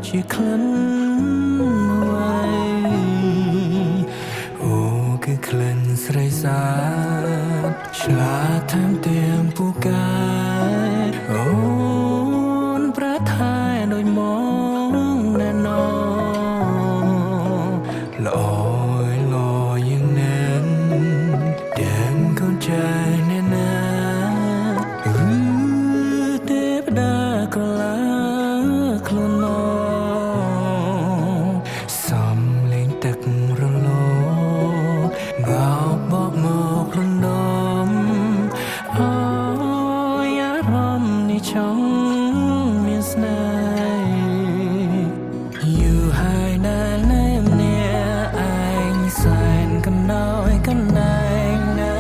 ជាក្លិនអ្វីអូគឺក្លិនស្រីសាឆ្លាតថែមទាំងពូកែអូនប្រាថ្នាដូចមកណែនល្អយ៉ាងណាទាំងកូនចៃណែណាទេវតាក៏ឡាខ្លួនសំលេងទឹករលកងោបបកមករំដំអើយអារម្មណ៍នេះចង់មានស្នេហ៍យូរហើយដែលនៅម្នាក់ឯងសែនកណ្ដោយកណ្ដែងណា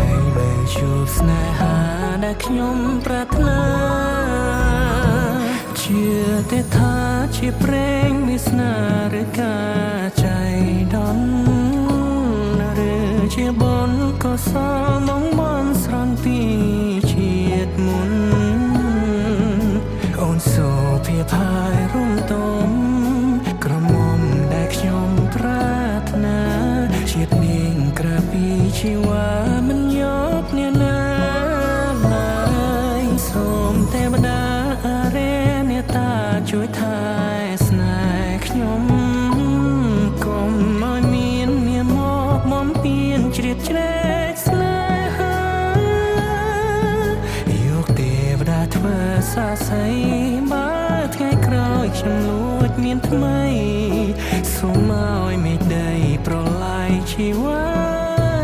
ឯងនៅជួបស្នេហាដែលខ្ញុំប្រាថ្នាជាទេថាជាព្រេងវាសនាឬការចៃដន្យឬជាបុណ្យកុសលមកបន់ស្រន់ពីជាតិមុនអូនសូភាផាយរំទុំក្រមុំដែលខ្ញុំប្រាថ្នាជាតិនាងក្រៅពីជីវ៉ាមិនយកអ្នកណាឡើយសូមទេវតាអារេអ្នកតាជួយថែស្នេហ៍ខ្ញុំកុំឲ្យមានមកបំពេញជ្រៀតជ្រែកស្នេហាយកទេវតាធ្វើសាស័យបើថ្ងៃក្រោយខ្ញុំលួចមានថ្មីសូមឲ្យមេដីប្រឡាយជីវិ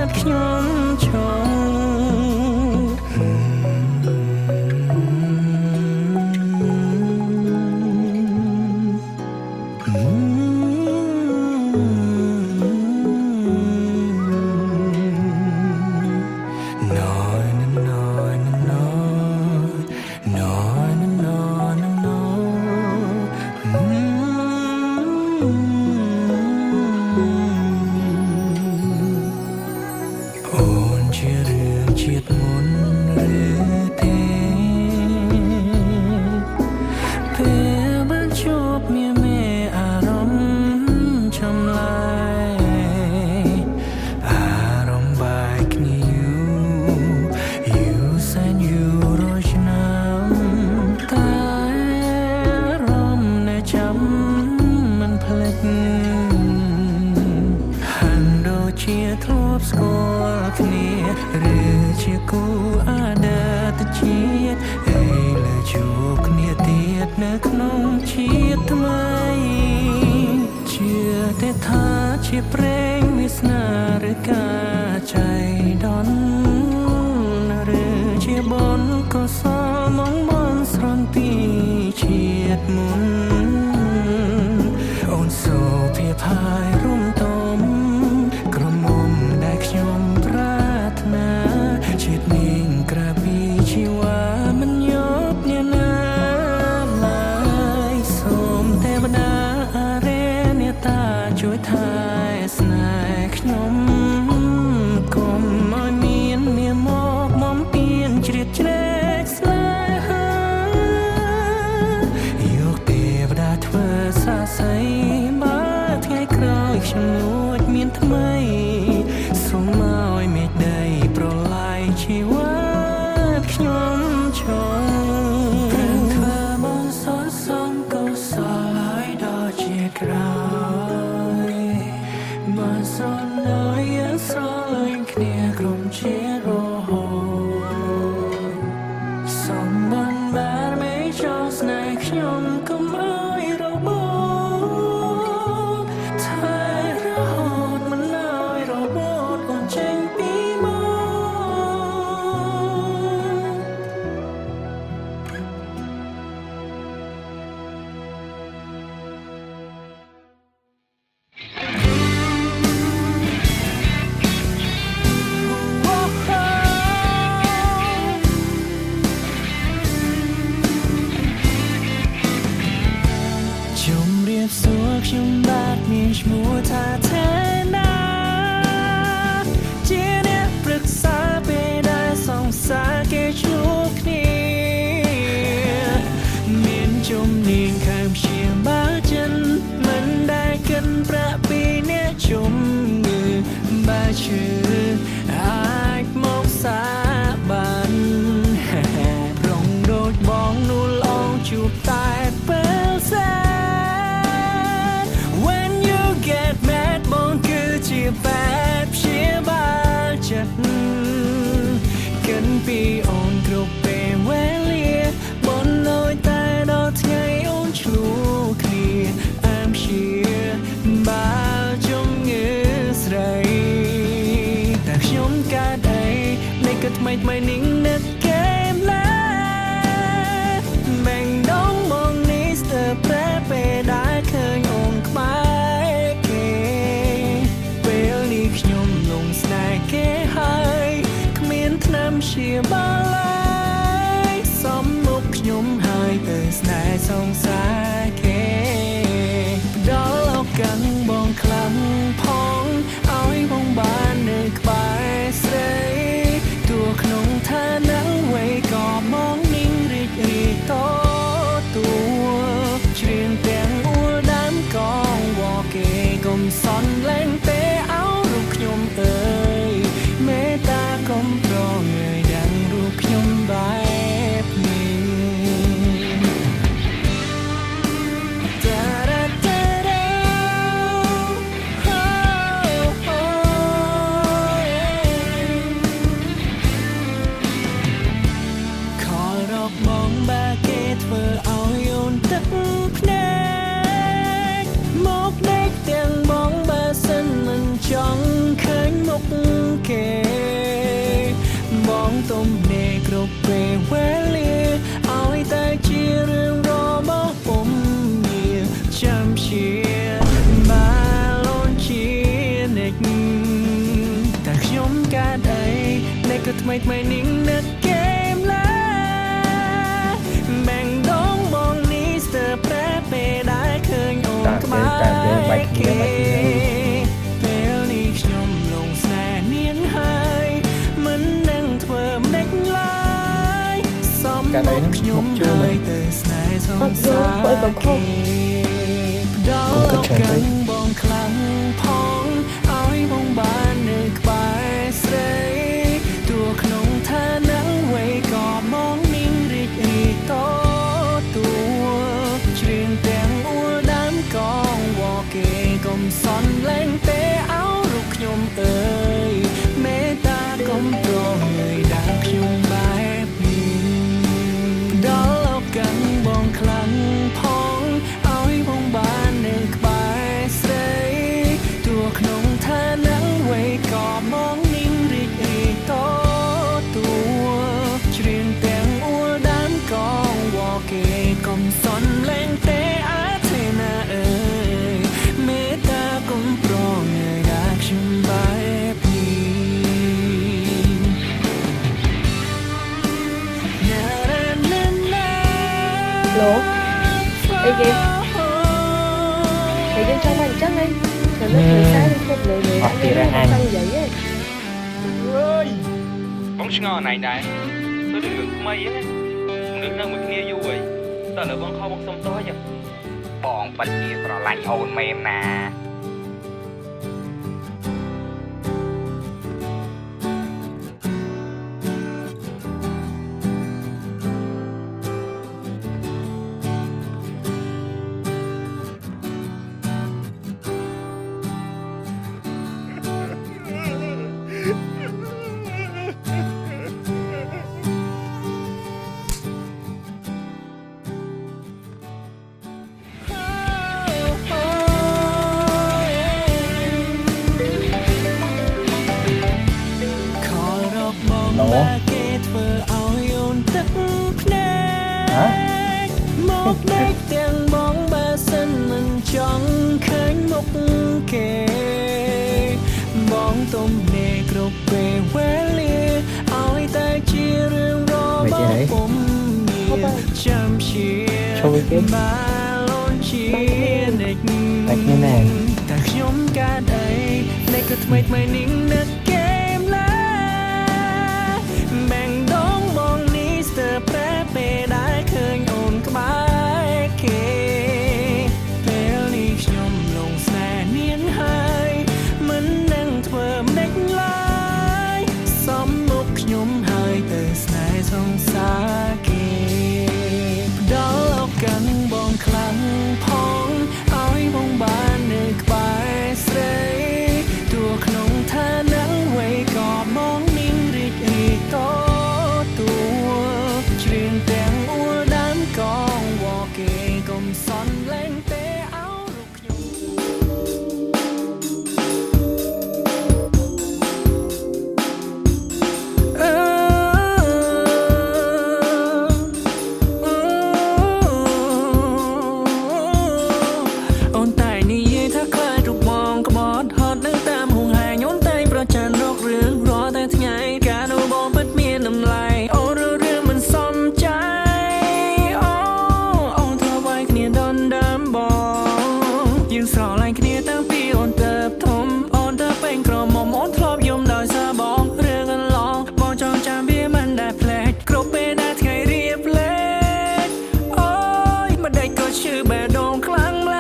តខ្ញុំចង់ នៅក្នុងជាតិថ្មីជឿតែថាជាព្រេងវាសនាឬការចៃដន្យឬជាបុណ្យកុសលមកបនស្រន់ពីជាតិមុនអូនសូភាផាយរុំតមក្រមុំដែលខ្ញុំប្រាថ្នាជាតិនេះក្រៅពីជីវ៉ាមិនយកអ្នកណាឡើយសូមទេវតាអារេអ្នកតាជួយថែស្នេហ៍ខ្ញុំកុំឲ្យមាននាមកមកពៀនជ្រៀតជ្រែកស្នេហាយកទេវតាធ្វើសាស័យបើថ្ងៃក្រោយខ្ញុំនួចមានថ្មីសូមឲ្យមេឃដីប្រឡាយជីវ៉ាខ្ញុំចង់ព្រឹងធ្វើមកសនសំកុសលឲ្យដល់ជាក្រោយមកសនឲ្យយើងស្រលាញ់គ្នាក្រុមជារហូតសំបានបានไม่ចង់ស្នេហ៍ខ្ញុំកុំឲ្យរបូតថែរហូតមិនឲ្យរបូតអូនចេញពីមក ជម្រាបសួរខ្ញុំបាទមានឈ្មោះថាថេណាជាអ្នកប្រឹក្សាពេលដែលសង្សារគេជួបគ្នាមានជំនាញខាងព្យាបាលចិនមិនដែលកិនប្រាក់ពីអ្នកជំងឺបើឈឺអាចមកសាបានប្រងដូចបងនោះឡងជួបតែពេលសែជាបែបព្យាបាលចិត្តកិនពីអូនគ្រប់ពេលវេលាបនលយតែដល់ថ្ងៃអូនឆ្លូគ្នាអើមព្យាបាលជំងឺស្រីតែខ្ញុំកើតអីនៃក៏ថ្មីថ្មីនឹងនឹកកែមឡាបែងដងមកនេះស្ទើរប្រែពេលដែលឃើញអូនក្បែរខ្ញុំលងស្នេហ៍គេហើយគ្មានថ្នាំព្យាបាលឡើយសំមុខខ្ញុំហើយទៅស្នេហ៍សងសារគេដល់ឱកាសបងខ្លាំងផងឲ្យបងបាននៅក្បែរស្រីទោះក្នុងឋានៈអ្វីក៏បងនឹងរីករាយតទួច្រៀងទាំងអួលដើមកងវ៉គេកុំសន់លែងទេខ្ញុំអើយមេត្តាកុំប្រងើយយ៉ាងរូបខ្ញុំបែបនេះតារ៉ាតារ៉ាខលរកបងបែគេធ្វើឲ្យអូនទឹកភ្នែកមកដេកទាំងបងបើសិនមិនចង់ឃើញមុខគេបងទំនេរគ្រប់ពេលវេលាឲ្យតែជារឿងរបស់ពុំមានចាំជាបាលូនជានិចតែខ្ញុំកើតអីនៃក៏ថ្មីថ្មីនឹងនឹកកែមឡាបែងដងបងនេះស្ទើរប្រែពេលដែលឃើញអូនក្បែរគេខ្ញុំជួយទៅស្នេហ៍សងសារគេដល់ឱកាសបងខ្លាំងផងឲ្យបងបាននៅក្បែរស្រីទោះក្នុងឋានៈអ្វីក៏បងនឹងរីករាយតទួច្រៀងទាំងអួលដើមកងវ៉គេកុំសន់លែងទេឲ្យរូបខ្ញុំអើយមេត្តាកុំប្រងើយដល់ខ្ញុំបែបនេះដល់ឱកាសបងខ្លាំង សន់លែងទេអាទេណាអើយមេត្តាគុំប្រងនៅដាខ្ញុំបែបនេះLố Ê kìa Thì trên trong anh chắc đi Rồi nó người sai lên không lười lười anh ấy nó xong vậy á ơi bóng ngò này này tôi đừng ngực mây á đừng đang mực nghe vui ta là bóng kho bóng sông tối vậy bọn bạch kia rồi lạnh ồn mềm nè Lố hả? Một đếch tiền bóng ba sân mình chẳng khánh một kề bóng tôm nề gục về quê lia áo tay chia rương rô bóng bóng nhịp chăm chia ba lôn chia nịch ta nhóm ca đầy này cứ mệt mày nín nứt kem lá bèn đón bóng ní sờ pré bê đá khơi ồn các bãi kê bèo ní nhóm lồng xe niên hai mình đang thơm đếch lái xóm mục nhóm hai từ xe sông xa kê đó lọc cắn bóng khăn phong áo bóng ba nơi bãi sấy tua nông tha nắng quay cò bóng ninh rịch rịch tốt tua truyền tiếng ua đám con vò kề cùng son lên tế áo lục nhung ôn tài níถ้าใครถูกมองก็บอดฮอตนึกตามห่วงหายโยนใจประจันรอกเรื่องรอแต่ที่ไงการเอาบองเปิดเมียนำลายโอ้เรื่องมันสมใจโอ้เธอไว้เนียดอนดำบองยืนสอลายเนียตั้งปีโอนเติบทมโอนเธอเป็นกรมมอนครอบยมดอยซาบองเรื่องกันลองบองจองจามเบี้ยมันได้แผลกครบเป็นได้ไงเรียบเล็กโอ้ยมาได้ก็ชื่อแบบโดงคลั่งแล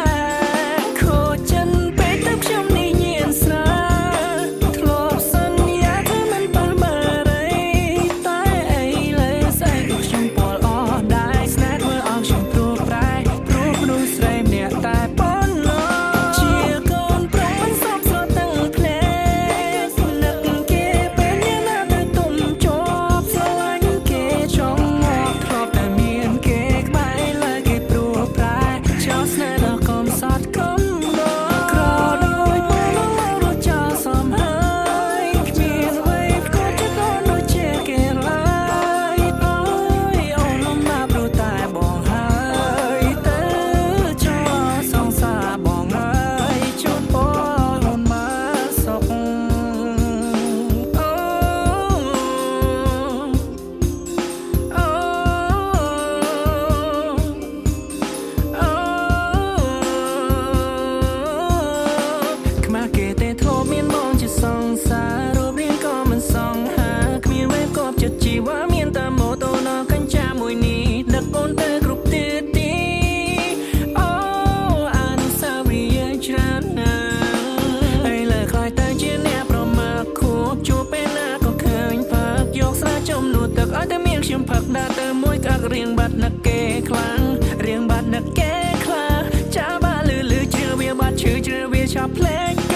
โคจันไปตับชมในเย็นสาทลบสัญญาถ้ามันปามาไรตายไอ้เลยใส่ลูกชมปอลออได้สแนทเมื่อออกชมตัวปลายรู้ดูสไลมเนี่ยตายป้อนนอเชียร์ก่อนโปรมันซอบซอตั้งเพลงนักเกเป็นยันหน้าแต่ตุ่มจบสลังเกช่องงอกครอบแต่เมียนเกกไม่เลยเกปลัวปลายชอบสแนทแล้วก็สอดคำบอกกรอโดยปอลงเรารู้จอสอมหายเมียนไว้ก็จะโดนโดยเจเกลายโอ้ยเอาลมมาปลุกตายบองหายเตอจอสองสาบองหายจุดปอลงมาสกโอ้โอ้ ขมาเกเตโทเมียนมองจะส่องสารูปเรียงก็มันส่องหาขมีเว็บกอบจะจีว่าเมียนตามโมโตนอกันจามวยนี้ดักโอนเตอกรุบตืดดีโอ้อนุสาวรีย์จรานาไอ้เลิกคอยตาเจียนแนบประมาคูจูเป็นหน้าก็เคยพักยกสระจมหนูตักอ้อยแต่เมียงชิมผักดาเตอมวยกักเรียงบัดนักเกคลังเรียงบัดนักเกคลาจ้าบ้าลือเจอเวียบัดชื่อเจอเวียชอบเพลงเก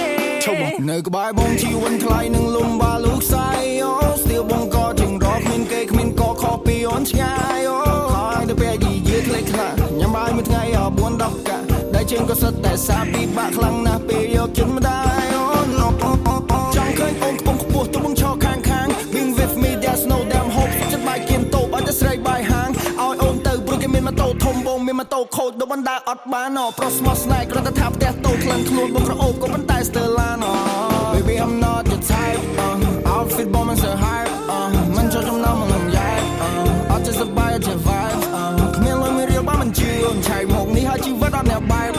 នៅក្បែរបងជីវិនថ្លៃនឹងលំបាលោកស្អីអូស្ទៀវបងក៏ជាងរកគ្មានគេគ្មានក៏ខុសពីអូនឆ្ងាយអូខ្លាចទៅពេលយីយឺក្លេកខ្លាញ៉ាំបាយមួយថ្ងៃ4 10កាដែលជើងក៏សិតតែសាពីបាក់ខ្លាំងណាស់ពេលយកជិនម្ដាយអូចង់ឃើញអូនខ្ពង់ខ្ពស់ទៅបងឈរខាង Being with me there's no damn hope ចិត្តបាយគៀនតូបអត់ទៅស្រែកបាយហាងឲ្យអូនទៅព្រោះគេមានម៉ូតូធំបងមាន มาโตโคดบนดาอดบ้านอ Pro Small Snack กระทะทับแต่โตคลังคลวนบนกระโอบก็มันตายสเตอร์ลานอ Baby I'm not your type Outfit บอมมันเสือ hype มันชอบจำนำมันใหญ่เอาใจสบายใจ vibe ขมิ้นลอยไม่เรียวบ้ามันจืดใช่หมกนี้หาชีวิตอันแนว vibe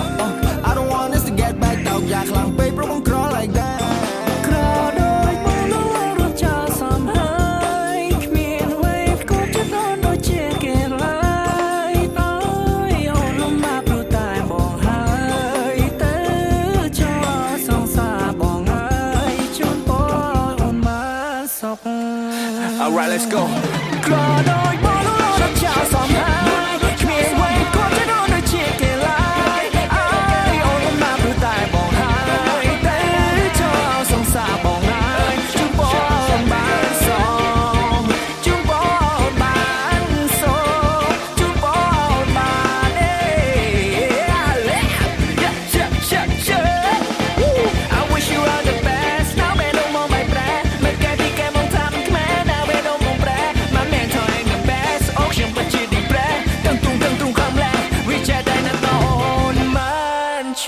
I don't want this to get back ดาวอยากหลังไปเพราะมันกรอ like that กระโดดบนน้องรถจะสามหายขมิ้นเวฟก็จะโดนโดยเจเกลายตายเอาลมมาปลุกตายบอกหายแต่จอสองสาบอกหายจนปอดมาสอบ Alright let's go กระโดดบนน้องรถจะสามหายขมิ้นเวฟก็จะโดนโดยเจเกลายเอาลมมาปลุกตายบอกหายแต่จอสองสาบอกหายจนปอดมาสอบจนปอดมาสอบจนปอดมาเน่I wish you all the best น้าเบนมองไม่แปรไม่แก่ที่แกมองทำแม่น้าเบนมองแปรมาแม่ทอยกับ best ออกเสียงปัจจุบันแปรตั้งตรงคำแรกวิจัยได้นะตอนมันโช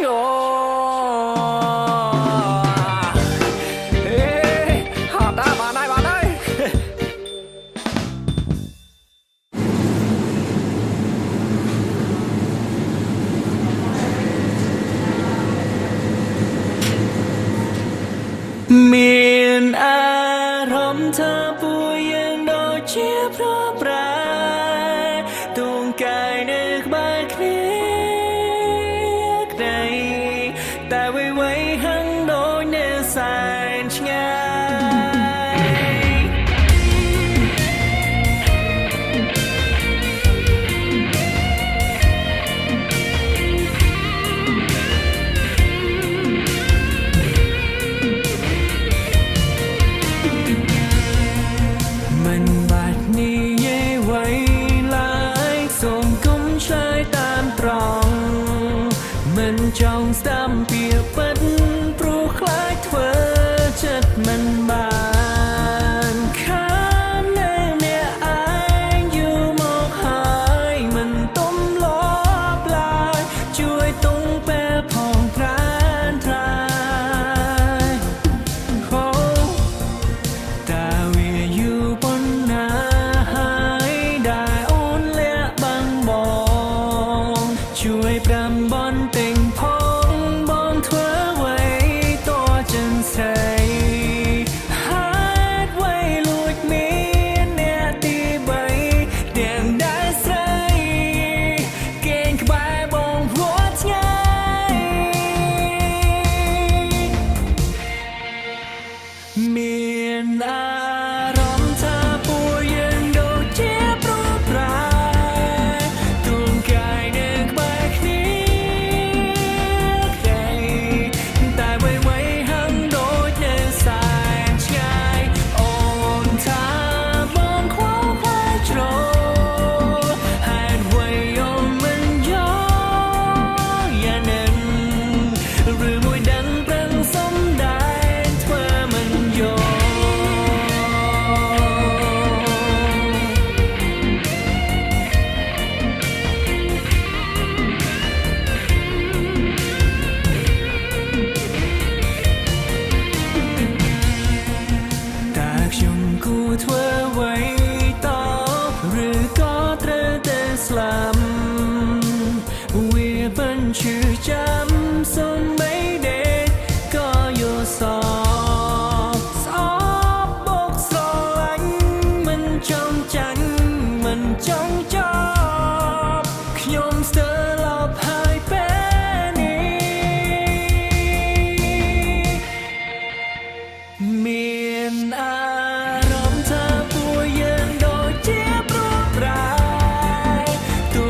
หอบได้มาได้มีนอารมณ์เธอป่วยยังโดดเชียบเพราะปลายตรงกายนึกบางเคลียกในแต่ไว้หังโดนเนื้อสายง่ายมันบาดนี้เย่ไว้หลายส่งกุมชายตามตรองมันจ้องซ้ำเปียกปันปลุกคล้ายเธอจัดมันบานข้ามแนวเนี่ยอายอยู่มองหายมันต้มล้อปลายช่วยตรงแปรผ่องพรานทรายตาเวียอยู่บนหน้าหายได้โอนเละบางบองช่วยปรำบอนเต็งพองบองเธอไว้ตัวจันใสหาดไว้ลุดมีเนี่ยตีใบเดียงได้ใส่เก่งขบายบองหัวใจมีนอารมณ์เธอป่วยยังโดดเจ็บรูปรายตัวกายนึกบางนี้ใครแต่ไว้หังโดดเนื้อสายชายโอนทามองขวาคล้ายโจรหาดไว้ยอมมันย้อนอย่านั้น หรือมวยดังปรังสมได้เธอมันโยตากชมกูเธอไว้ต่อหรือก็เตรเตสลัมเวียบันชื่อจำสมไม่เด็กก็โยสอบบกสลันมันจองจังมันจ้องจอบขยมสเตอร์หลอบหายแป้นี้ มีนอารมณ์เธอป่วยยังโดดเจ็บรูปรายตัว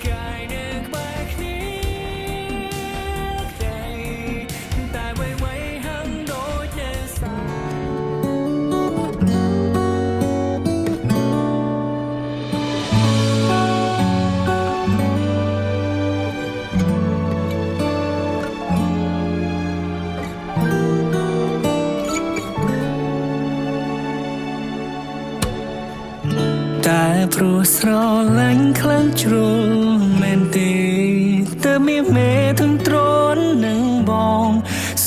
កាយនៅក្បែរគ្នាតែអ្វីៗហាំដូចនៅសា តែព្រោះស្រឡាញ់ខ្លាំងជ្រុលមែនទេតើមានមេទន្ទ្រាននឹងបង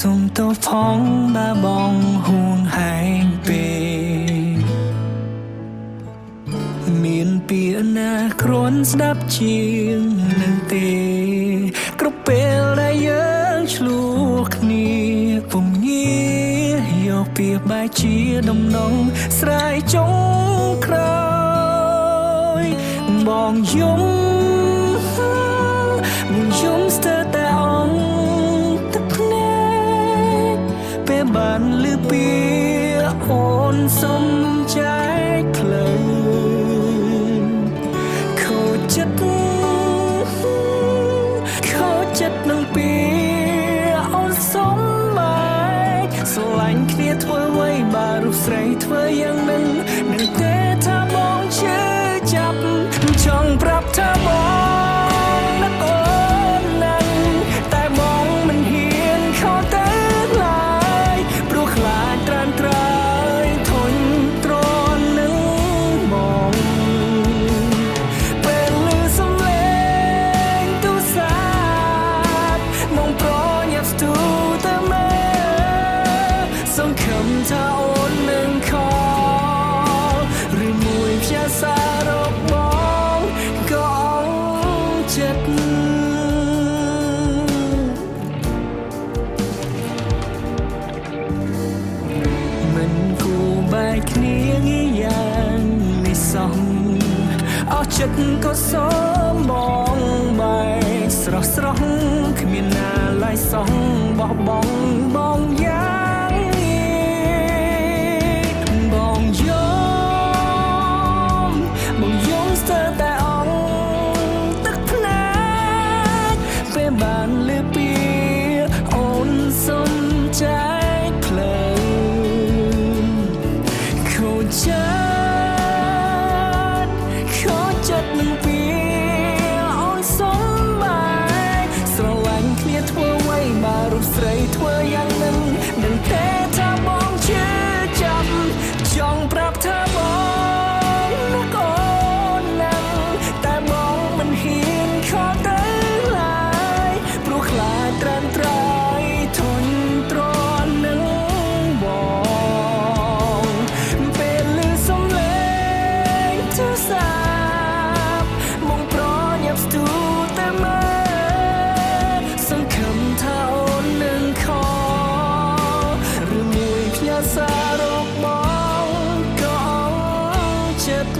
សុំទោសផងបើបងហួងហែងពេកមានពាក្យណាគ្រាន់ស្ដាប់ជាងនឹងទេគ្រប់ពេលដែលយើងឆ្លោះគ្នាពុំងាយកពាក្យបែកជាដំណងស្រ័យចុងក្រោយបងយំស្ទើរតែអងទឹកភ្នែកពេលបានលឺពាក្យអូនសុំចែកផ្លូវខូចចិត្តនឹងពាក្យអូនសុំមកស្រឡាញ់គ្នាធ្វើអ្វីបើរូបស្រីធ្វើយ៉ាងនឹងទេថាបងជឿចាប់ចង់ប្រាប់ថាបងនឹកអូនណាស់តែបងមិនហ៊ានខកទៅឡើយព្រោះខ្លាចត្រានត្រើយធុញទ្រាន់នឹងបងពេលឮសំឡេងទូរស័ព្ទមកប្រញាប់ស្ទូទៅមើលសង្ឃឹមថាអូននឹងខលឬមួយផ្ញើសាររកបងក៏អងចិត្តមិនគួរបែកគ្នាងាយយ៉ាងនេះសោះអស់ចិត្តក៏សូមបងបែកស្រស់គ្មានណាឡើយសោះបោះបង់បងយ៉ាងបងយំស្ទើរតែអងទឹកភ្នែកពេលបានលឺពាក្យអូនសុំចែកផ្លូវខូចចិត្តនឹងពាក្យអូនសុំមកស្រឡាញ់គ្នាធ្វើអ្វីបើរូបស្រីធ្វើយ៉ាងនឹងទេថាបងជឿចាប់ចង់ប្រាប់ថាបងនឹកអូនណាស់តែបងមិនហ៊ានខកទៅឡើយព្រោះខ្លាចត្រានត្រើយធុញទ្រាន់នឹងបងពេលឮសំឡេងទូរស័ព្ទមកប្រញាប់ស្ទូទៅមើលសង្ឃឹមថាអូននឹងខលឬមួយផ្ញើសាររកបងក៏អងចិត្ត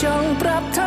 ចង់ប្រាប់ថា